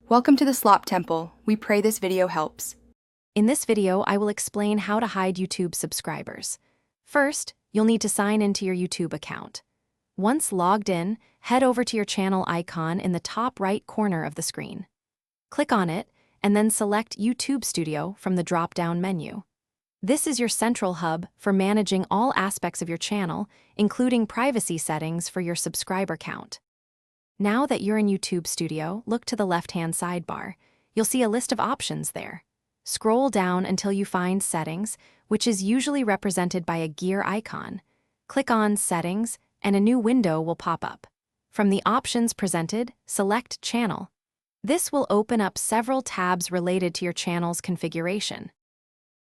Welcome to the Slop Temple. We pray this video helps. In this video, I will explain how to hide YouTube subscribers. First, you'll need to sign into your YouTube account. Once logged in, head over to your channel icon in the top right corner of the screen. Click on it, and then select YouTube Studio from the drop-down menu. This is your central hub for managing all aspects of your channel, including privacy settings for your subscriber count. Now that you're in YouTube Studio, look to the left-hand sidebar. You'll see a list of options there. Scroll down until you find Settings, which is usually represented by a gear icon. Click on Settings, and a new window will pop up. From the options presented, select Channel. This will open up several tabs related to your channel's configuration.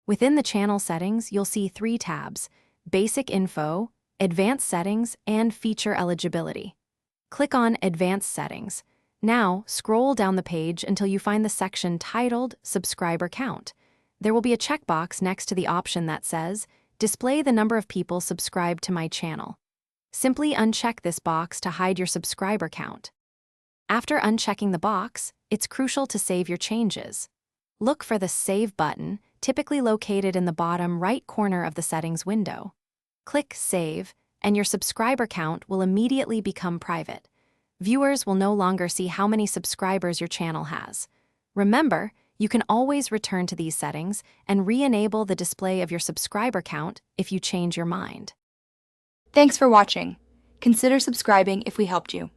Within the channel settings, you'll see 3 tabs: Basic Info, Advanced Settings, and Feature Eligibility. Click on Advanced Settings. Now, scroll down the page until you find the section titled Subscriber Count. There will be a checkbox next to the option that says, Display the number of people subscribed to my channel. Simply uncheck this box to hide your subscriber count. After unchecking the box, it's crucial to save your changes. Look for the Save button, typically located in the bottom right corner of the settings window. Click Save, and your subscriber count will immediately become private. Viewers will no longer see how many subscribers your channel has. Remember, you can always return to these settings and re-enable the display of your subscriber count if you change your mind. Thanks for watching. Consider subscribing if we helped you.